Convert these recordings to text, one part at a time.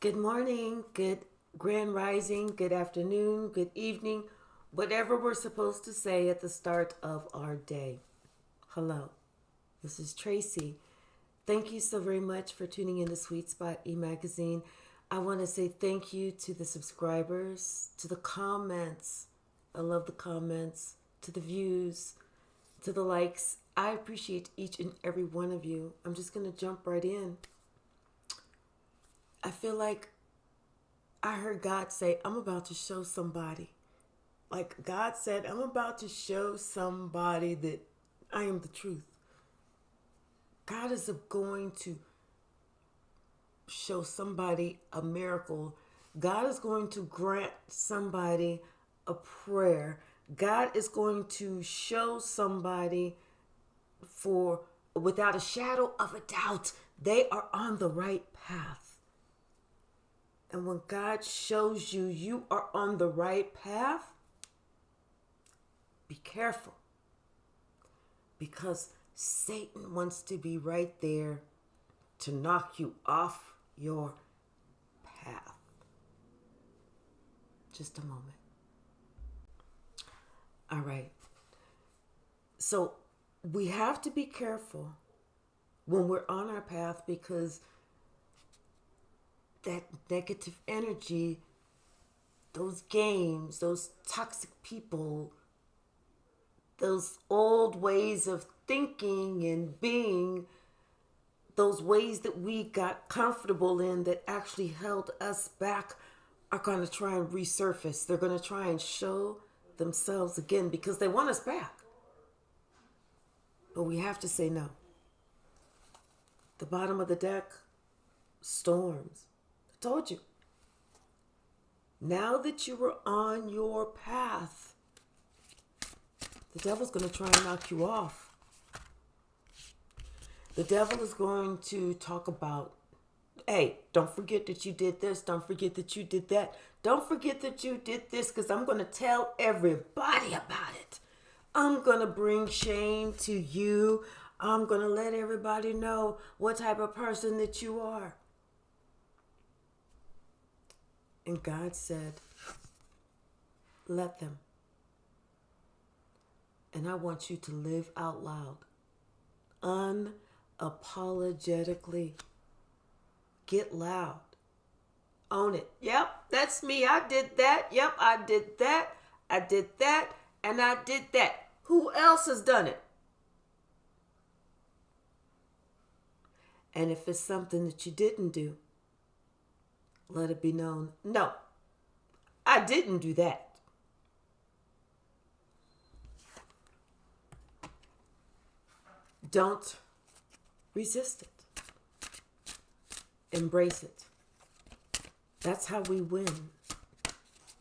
Good morning, good grand rising, good afternoon, good evening, whatever we're supposed to say at the start of our day. Hello, this is Tracy. Thank you so very much for tuning in to Sweet Spot e-magazine. I want to say thank you to the subscribers, to the comments. I love the comments, to the views, to the likes. I appreciate each and every one of you. I'm just going to jump right in. I feel like I heard God say, I'm about to show somebody. Like God said, I'm about to show somebody that I am the truth. God is going to show somebody a miracle. God is going to grant somebody a prayer. God is going to show somebody for, without a shadow of a doubt, they are on the right path. And when God shows you you are on the right path, be careful. Because Satan wants to be right there to knock you off your path. Just a moment. All right. So we have to be careful when we're on our path because that negative energy, those games, those toxic people, those old ways of thinking and being, those ways that we got comfortable in that actually held us back are going to try and resurface. They're going to try and show themselves again because they want us back. But we have to say no. The bottom of the deck, storms. I told you. Now that you were on your path, the devil's going to try and knock you off. The devil is going to talk about, hey, don't forget that you did this. Don't forget that you did that. Don't forget that you did this because I'm going to tell everybody about it. I'm going to bring shame to you. I'm going to let everybody know what type of person that you are. And God said, let them. And I want you to live out loud, unapologetically. Get loud. Own it. Yep, that's me. I did that. Yep, I did that. I did that. And I did that. Who else has done it? And if it's something that you didn't do, let it be known. No, I didn't do that. Don't resist it. Embrace it. That's how we win.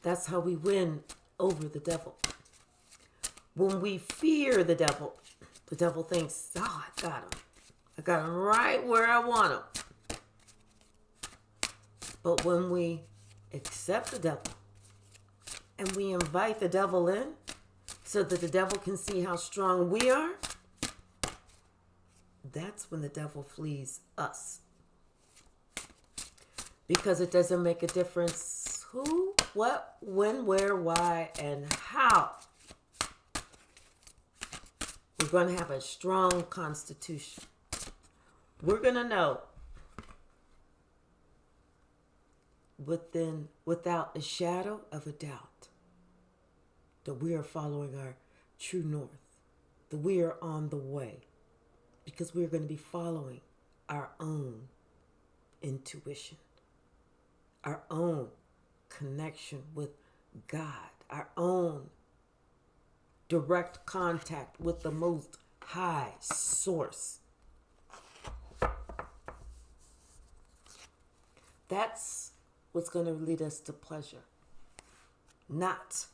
That's how we win over the devil. When we fear the devil thinks, oh, I got him. I got him right where I want him. But when we accept the devil and we invite the devil in so that the devil can see how strong we are, that's when the devil flees us. Because it doesn't make a difference who, what, when, where, why, and how. We're going to have a strong constitution. We're going to know without a shadow of a doubt that we are following our true north, that we are on the way, because we're going to be following our own intuition, our own connection with God, our own direct contact with the Most High Source. That's what's going to lead us to pleasure, not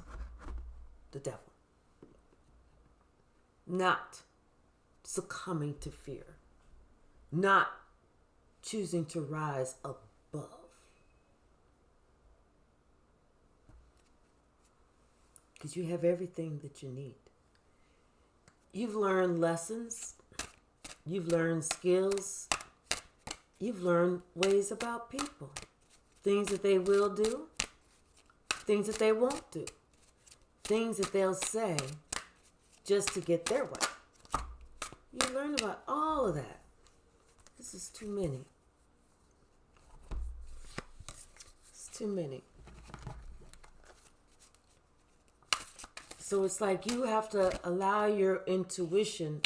the devil, not succumbing to fear, not choosing to rise above. Because you have everything that you need. You've learned lessons. You've learned skills. You've learned ways about people things that they will do, things that they won't do, things that they'll say just to get their way. You learn about all of that. This is too many. It's too many. So it's like you have to allow your intuition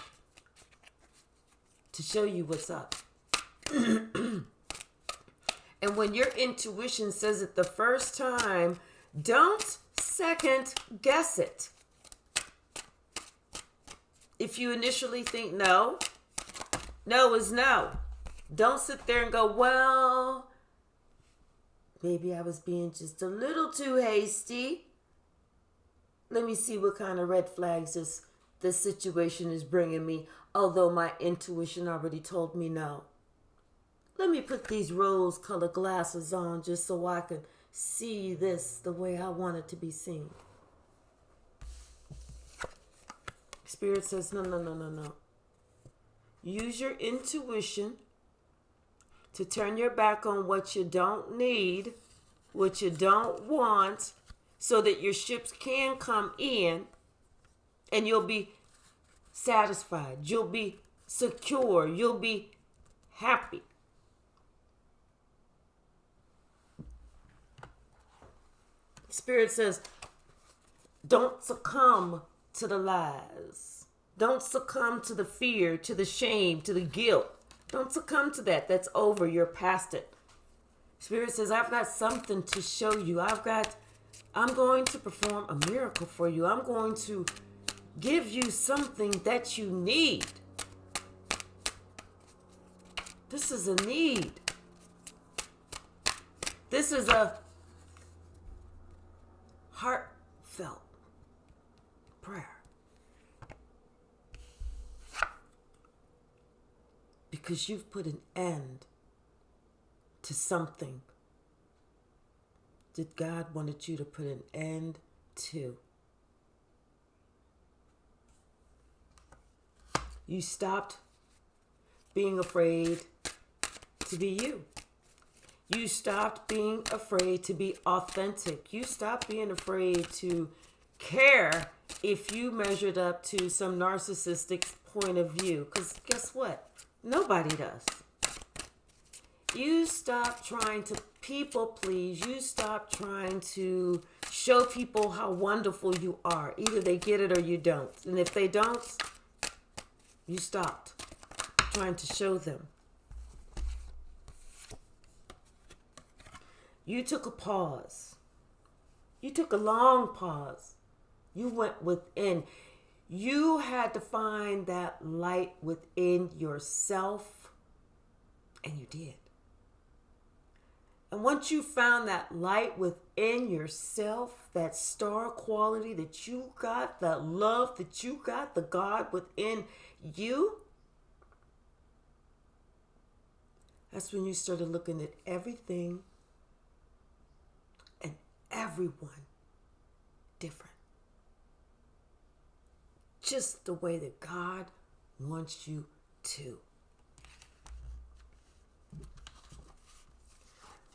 to show you what's up. And when your intuition says it the first time, don't second guess it. If you initially think no, no is no. Don't sit there and go, well, maybe I was being just a little too hasty. Let me see what kind of red flags this situation is bringing me, although my intuition already told me no. Let me put these rose-colored glasses on just so I can see this the way I want it to be seen. Spirit says, no. Use your intuition to turn your back on what you don't need, what you don't want, so that your ships can come in and you'll be satisfied. You'll be secure. You'll be happy. Spirit says, don't succumb to the lies. Don't succumb to the fear, to the shame, to the guilt. Don't succumb to that. That's over. You're past it. Spirit says, I've got something to show you. I'm going to perform a miracle for you. I'm going to give you something that you need. This is a need. This is a heartfelt prayer. Because you've put an end to something that God wanted you to put an end to. You stopped being afraid to be you. You stopped being afraid to be authentic. You stopped being afraid to care if you measured up to some narcissistic point of view. Because guess what? Nobody does. You stop trying to people please. You stop trying to show people how wonderful you are. Either they get it or you don't. And if they don't, you stopped trying to show them. You took a pause. You took a long pause. You went within. You had to find that light within yourself, and you did. And once you found that light within yourself, that star quality that you got, that love that you got, the God within you, that's when you started looking at everything and everyone different. Just the way that God wants you to.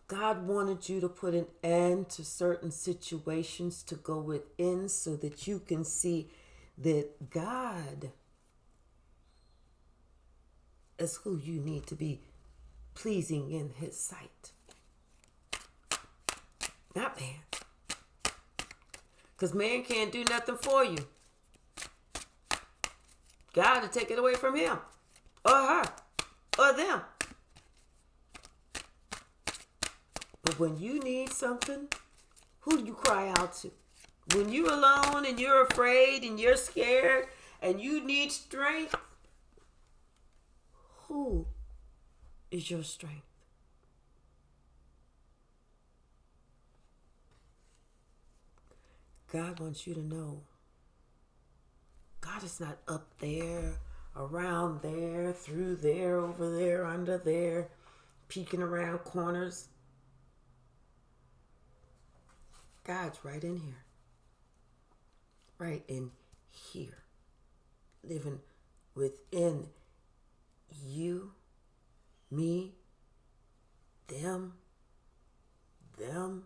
God wanted you to put an end to certain situations, to go within so that you can see that God is who you need to be pleasing in His sight. Not man. Because man can't do nothing for you. God will take it away from him or her or them. But when you need something, who do you cry out to? When you're alone and you're afraid and you're scared and you need strength, who is your strength? God wants you to know God is not up there, around there, through there, over there, under there, peeking around corners. God's right in here. Right in here. Living within you, me, them, them,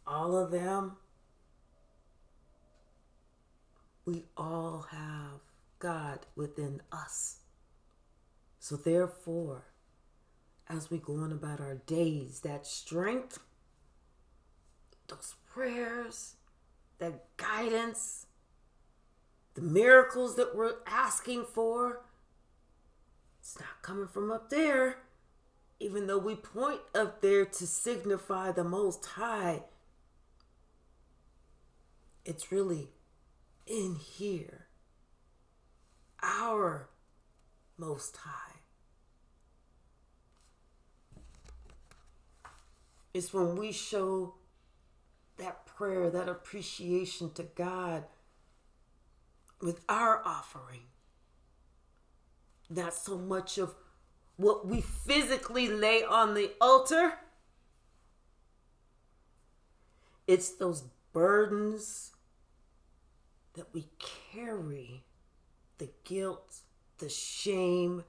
all of them. We all have God within us. So therefore, as we go on about our days, that strength, those prayers, that guidance, the miracles that we're asking for, it's not coming from up there. Even though we point up there to signify the Most High, it's really in here, our Most High. It's when we show that prayer, that appreciation to God with our offering. Not so much of what we physically lay on the altar. It's those burdens that we carry, the guilt, the shame,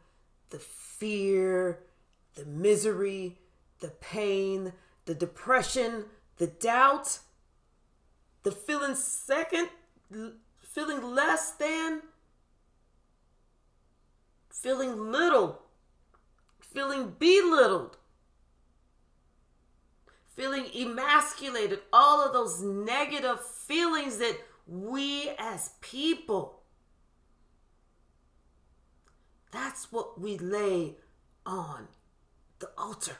the fear, the misery, the pain, the depression, the doubt, the feeling feeling less than, feeling little, feeling belittled, feeling emasculated, all of those negative feelings that we as people, that's what we lay on the altar.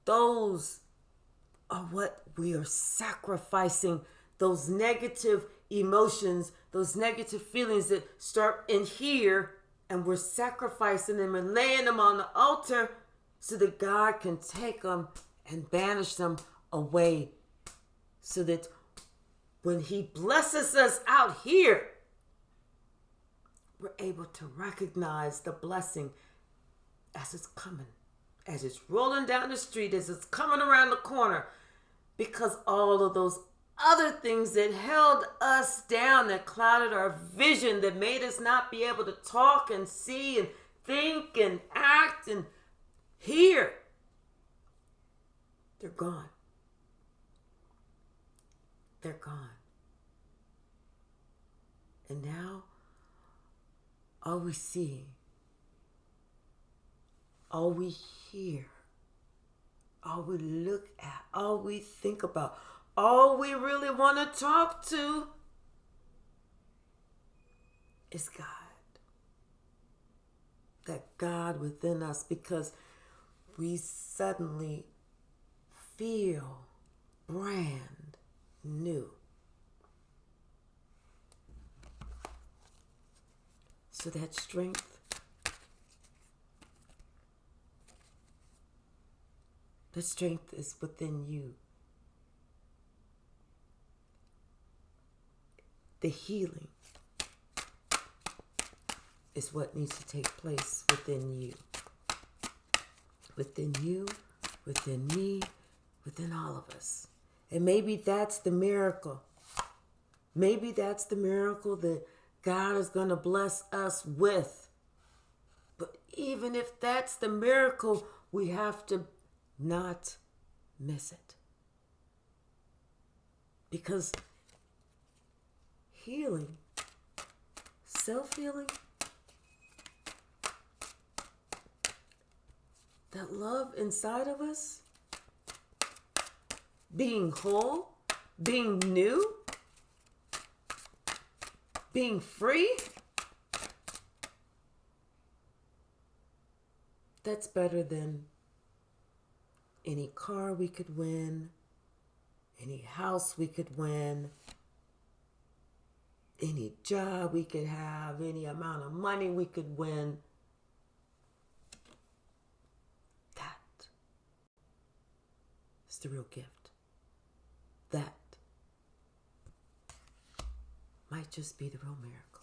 Those are what we are sacrificing, those negative emotions, those negative feelings that start in here, and we're sacrificing them and laying them on the altar so that God can take them and banish them away, so that when He blesses us out here, we're able to recognize the blessing as it's coming, as it's rolling down the street, as it's coming around the corner, because all of those other things that held us down, that clouded our vision, that made us not be able to talk and see and think and act and hear, they're gone. They're gone. And now, all we see, all we hear, all we look at, all we think about, all we really want to talk to is God. That God within us, because we suddenly feel brand new. So that strength, the strength is within you. The healing is what needs to take place within you. Within you, within me, within all of us. And maybe that's the miracle. Maybe that's the miracle that God is going to bless us with. But even if that's the miracle, we have to not miss it. Because healing, self-healing, that love inside of us, being whole, being new, being free, that's better than any car we could win, any house we could win, any job we could have, any amount of money we could win. That is the real gift. That might just be the real miracle.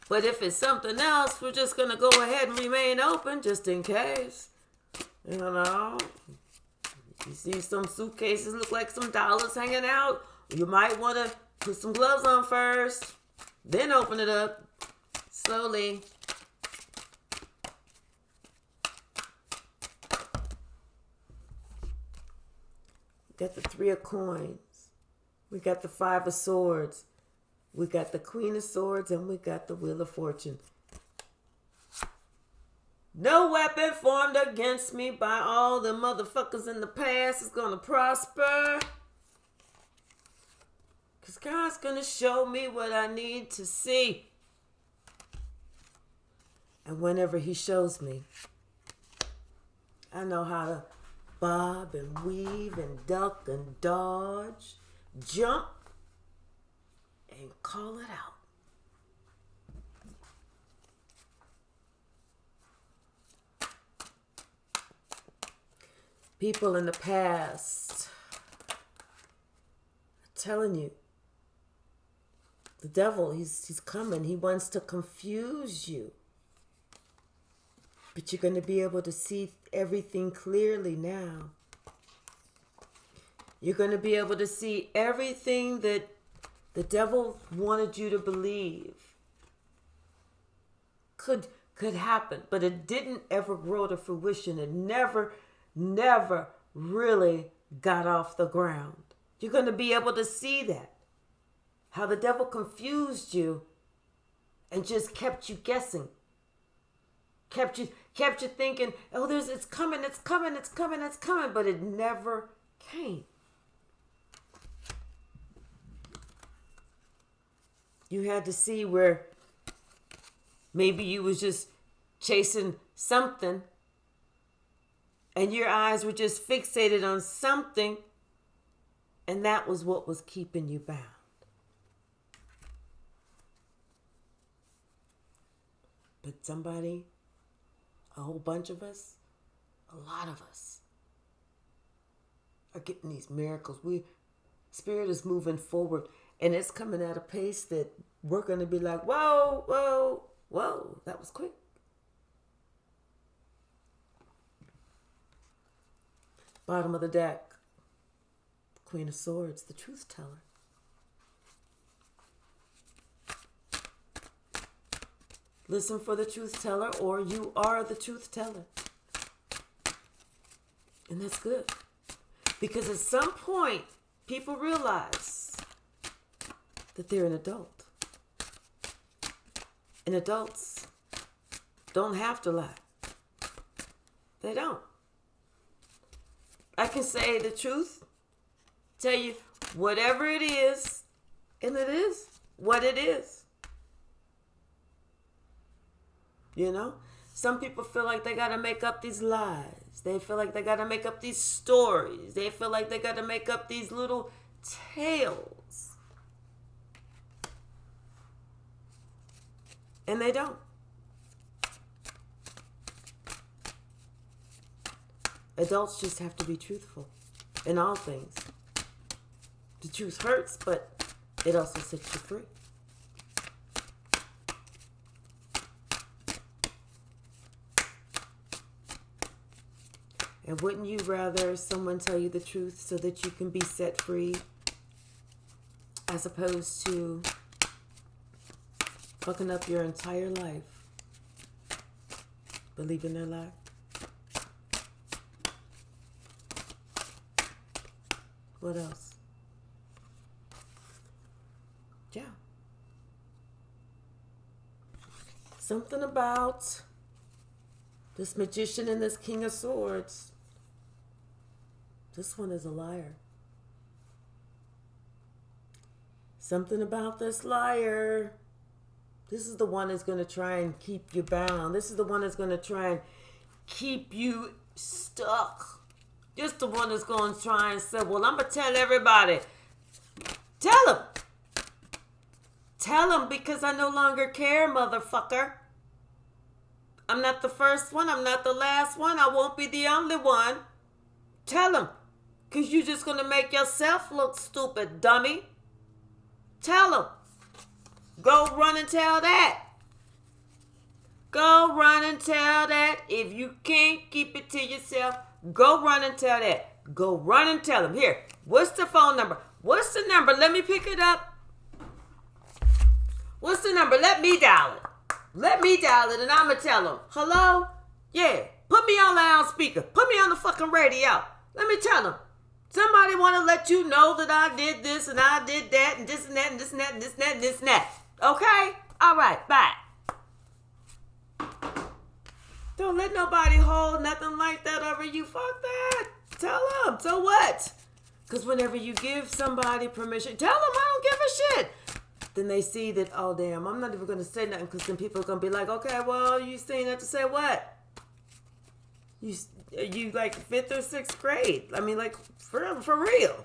But if it's something else, we're just going to go ahead and remain open just in case. You know, you see some suitcases look like some dollars hanging out. You might want to put some gloves on first, then open it up slowly. We got the 3 of coins. We got the 5 of swords. We got the Queen of Swords, and we got the Wheel of Fortune. No weapon formed against me by all the motherfuckers in the past is going to prosper. Because God's going to show me what I need to see. And whenever he shows me, I know how to bob and weave and duck and dodge, jump, and call it out. People in the past, I'm telling you, the devil, he's coming. He wants to confuse you. But you're going to be able to see everything clearly now. You're going to be able to see everything that the devil wanted you to believe could happen, but it didn't ever grow to fruition. It never really got off the ground. You're going to be able to see that. How the devil confused you and just kept you guessing. Kept you thinking, oh, it's coming, but it never came. You had to see where maybe you was just chasing something and your eyes were just fixated on something, and that was what was keeping you bound. But somebody, a whole bunch of us, a lot of us are getting these miracles. Spirit is moving forward, and it's coming at a pace that we're going to be like, whoa, whoa, whoa, that was quick. Bottom of the deck, Queen of Swords, the truth teller. Listen for the truth teller, or you are the truth teller. And that's good. Because at some point, people realize that they're an adult. And adults don't have to lie. They don't. I can say the truth, tell you whatever it is, and it is what it is. You know, some people feel like they got to make up these lies. They feel like they got to make up these stories. They feel like they got to make up these little tales. And they don't. Adults just have to be truthful in all things. The truth hurts, but it also sets you free. And wouldn't you rather someone tell you the truth so that you can be set free, as opposed to fucking up your entire life believing their lie? What else? Yeah. Something about this magician and this King of Swords. This one is a liar. Something about this liar. This is the one that's going to try and keep you bound. This is the one that's going to try and keep you stuck. Just the one that's going to try and say, well, I'm going to tell everybody. Tell them. Tell them, because I no longer care, motherfucker. I'm not the first one. I'm not the last one. I won't be the only one. Tell them. Because you're just going to make yourself look stupid, dummy. Tell them. Go run and tell that. Go run and tell that. If you can't keep it to yourself, go run and tell that. Go run and tell them. Here, what's the phone number? What's the number? Let me pick it up. What's the number? Let me dial it. Let me dial it, and I'm going to tell them. Hello? Yeah. Put me on loudspeaker. Put me on the fucking radio. Let me tell them. Somebody want to let you know that I did this and I did that and this and that and this and that and this and that and this and that. Okay? All right, bye. Don't let nobody hold nothing like that over you. Fuck that. Tell them. So what? Because whenever you give somebody permission, tell them I don't give a shit. Then they see that, oh, damn, I'm not even going to say nothing because then people are going to be like, okay, well, you saying that to say what? You like 5th or 6th grade. I mean, like, for real.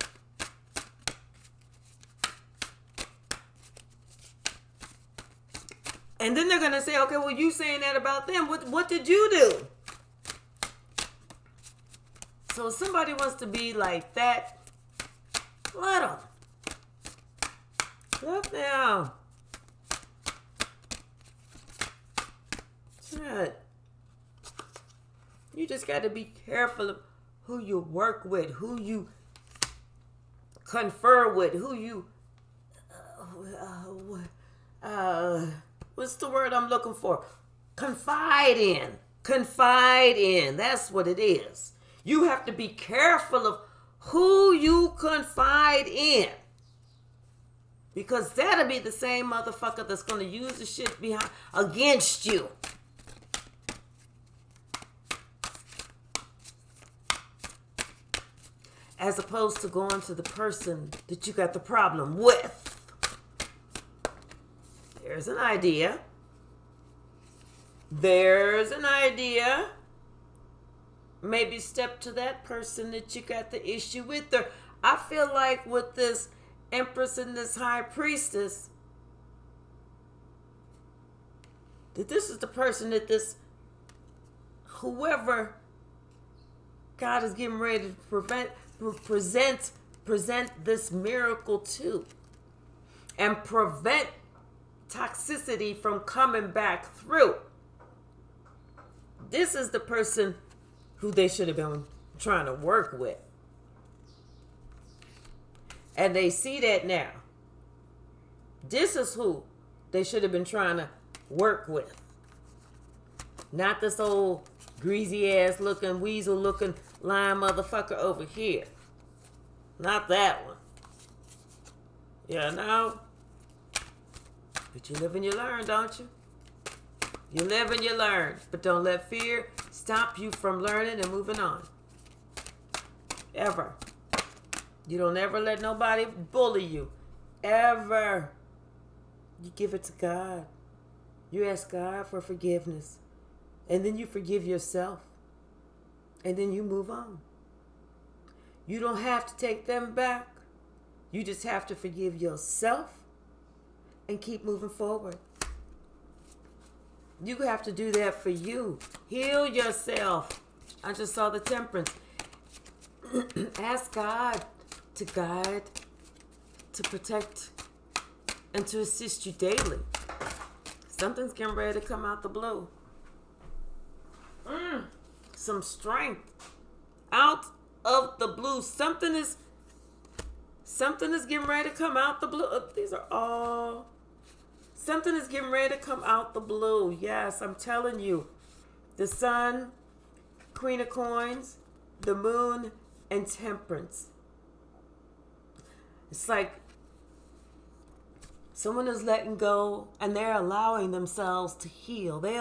And then they're going to say, okay, well, you saying that about them. What did you do? So if somebody wants to be like that, let them. Let them. Shit. You just got to be careful of who you work with, who you confer with, who you... what's the word I'm looking for? Confide in. Confide in. That's what it is. You have to be careful of who you confide in. Because that'll be the same motherfucker that's going to use the shit behind against you. As opposed to going to the person that you got the problem with. There's an idea. There's an idea. Maybe step to that person that you got the issue with. Or I feel like with this Empress and this High Priestess, that this is the person that this, whoever God is getting ready to present this miracle to, and prevent toxicity from coming back through. This is the person who they should have been trying to work with. And they see that now. This is who they should have been trying to work with. Not this old greasy ass looking, weasel looking lying motherfucker over here. Not that one. You know? But you live and you learn, don't you? You live and you learn. But don't let fear stop you from learning and moving on. Ever. You don't ever let nobody bully you. Ever. You give it to God. You ask God for forgiveness. And then you forgive yourself. And then you move on. You don't have to take them back. You just have to forgive yourself and keep moving forward. You have to do that for you. Heal yourself. I just saw the Temperance. Ask God to guide, to protect, and to assist you daily. Something's getting ready to come out the blue. Some strength out of the blue. Something is getting ready to come out the blue. These are all. Something is getting ready to come out the blue. Yes, I'm telling you. The Sun, Queen of Coins, the Moon, and Temperance. It's like someone is letting go and they're allowing themselves to heal. They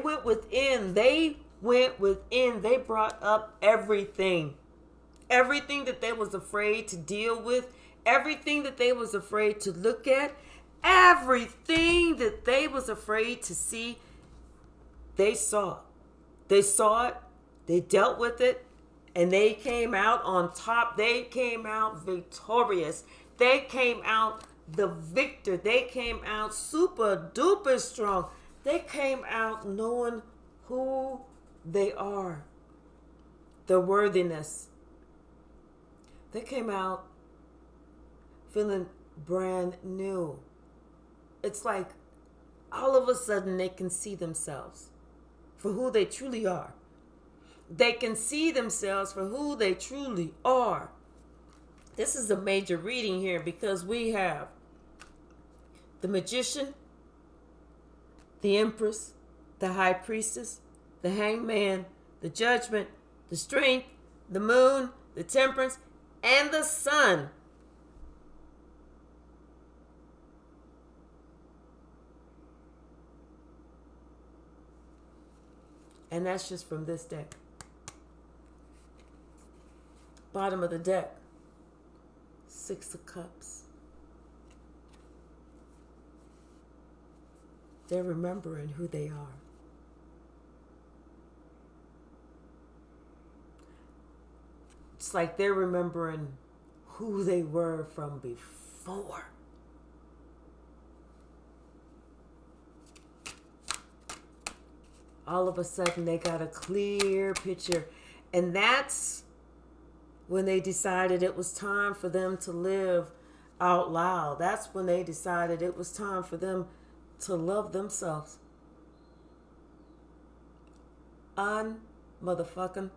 went within. They brought up everything. Everything that they was afraid to deal with. Everything that they was afraid to look at. Everything that they was afraid to see. They saw. They saw it. They dealt with it. And they came out on top. They came out victorious. They came out the victor. They came out super duper strong. They came out knowing who they are. Their worthiness. They came out feeling brand new. It's like all of a sudden they can see themselves for who they truly are. They can see themselves for who they truly are. This is a major reading here because we have the Magician, the Empress, the High Priestess, the Hangman, the Judgment, the Strength, the moon, the temperance, and the sun. And that's just from this deck. Bottom of the deck, Six of Cups. They're remembering who they are. It's like they're remembering who they were from before. All of a sudden, they got a clear picture. And that's when they decided it was time for them to live out loud. That's when they decided it was time for them to love themselves. Unmotherfucking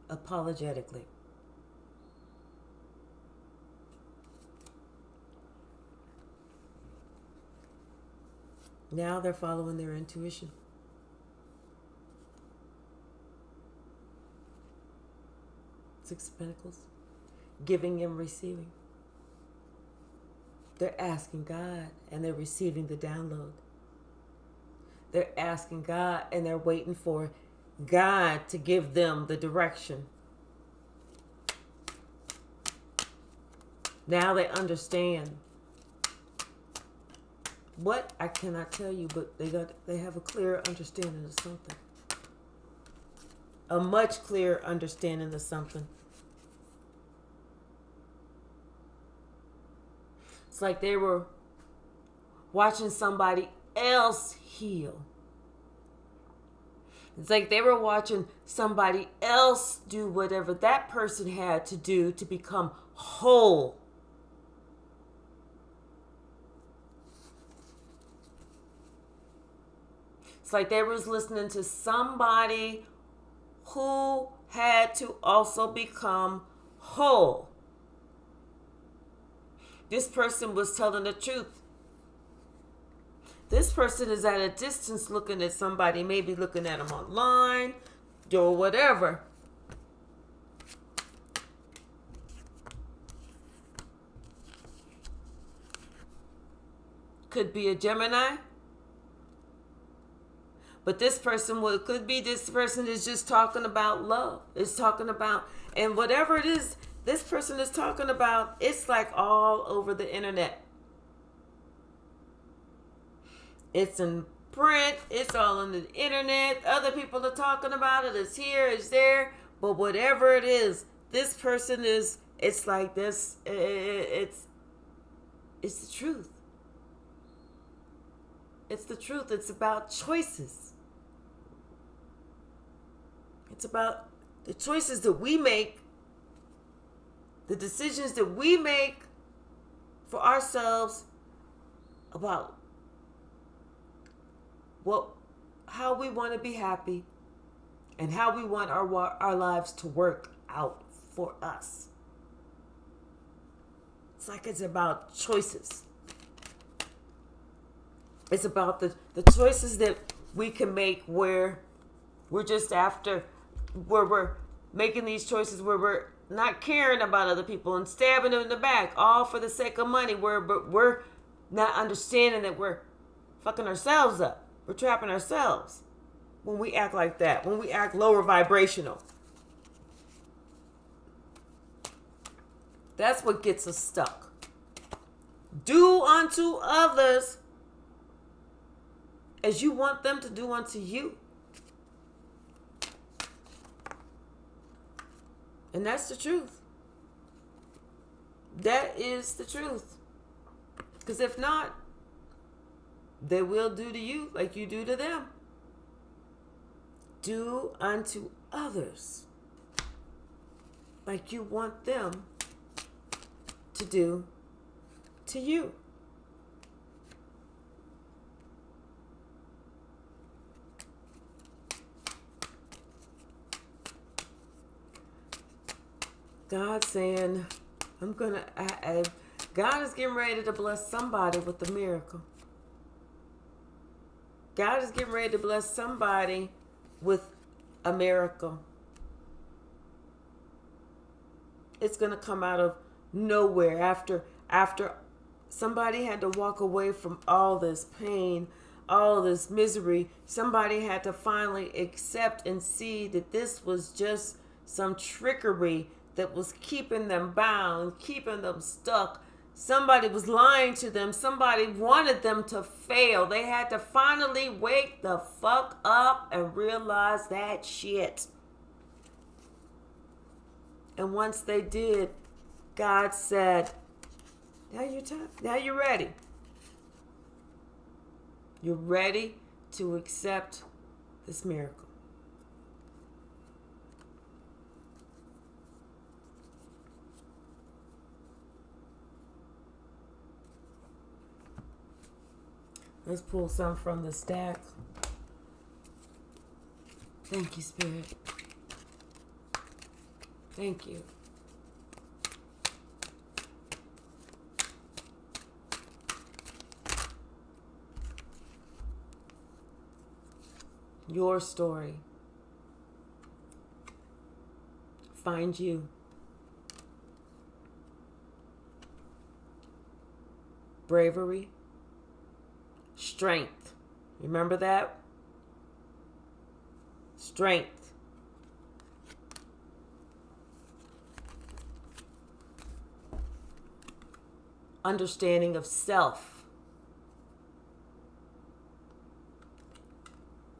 apologetically. Now they're following their intuition. Six of Pentacles. Giving and receiving. They're asking God and they're receiving the download. They're asking God and they're waiting for God to give them the direction. Now they understand. What? I cannot tell you, but they have a clear understanding of something. A much clearer understanding of something. It's like they were watching somebody else heal. It's like they were watching somebody else do whatever that person had to do to become whole. It's like they was listening to somebody who had to also become whole. This person was telling the truth. This person is at a distance looking at somebody, maybe looking at them online or whatever. Could be a Gemini. But this person could be this person is just talking about love. It's talking about, and whatever it is this person is talking about, it's like all over the internet. It's in print. It's all on the internet. Other people are talking about it. It's here. It's there. But whatever it is, this person is. It's like this. It's the truth. It's the truth. It's about choices. It's about the choices that we make, the decisions that we make for ourselves about how we want to be happy and how we want our lives to work out for us. It's like it's about choices. It's about the choices that we can make where we're just after, where we're making these choices where we're not caring about other people and stabbing them in the back, all for the sake of money, where we're not understanding that we're fucking ourselves up. We're trapping ourselves when we act like that, when we act lower vibrational. That's what gets us stuck. Do unto others as you want them to do unto you. And that's the truth. That is the truth. Because if not, they will do to you like you do to them. Do unto others like you want them to do to you. God's saying, God is getting ready to bless somebody with a miracle. God is getting ready to bless somebody with a miracle. It's going to come out of nowhere after somebody had to walk away from all this pain, all this misery. Somebody had to finally accept and see that this was just some trickery that was keeping them bound, keeping them stuck. Somebody was lying to them. Somebody wanted them to fail. They had to finally wake the fuck up and realize that shit. And once they did, God said, now you're ready. You're ready to accept this miracle. Let's pull some from the stack. Thank you, Spirit. Thank you. Your story. Find you. Bravery. Strength. Remember that? Strength. Understanding of self.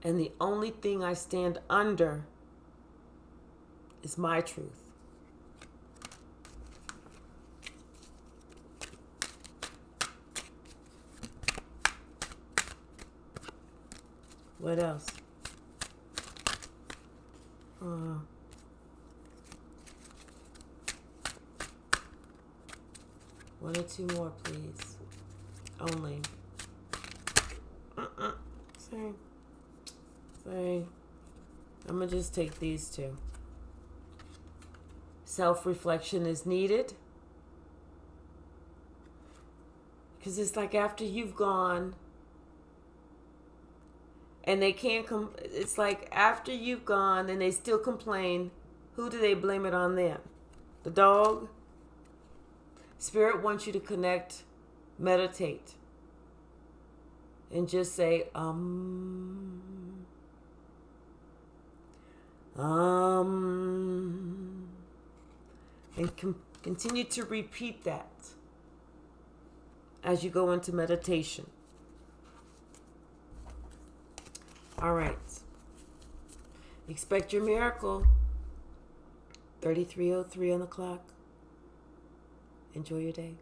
And the only thing I stand under is my truth. What else? One or two more, please. Only. Sorry. I'm going to just take these two. Self-reflection is needed. Because it's like after you've gone, and they can't it's like after you've gone and they still complain, who do they blame it on them? The dog? Spirit wants you to connect, meditate, and just say, and continue to repeat that as you go into meditation. All right. Expect your miracle. 33:03 on the clock. Enjoy your day.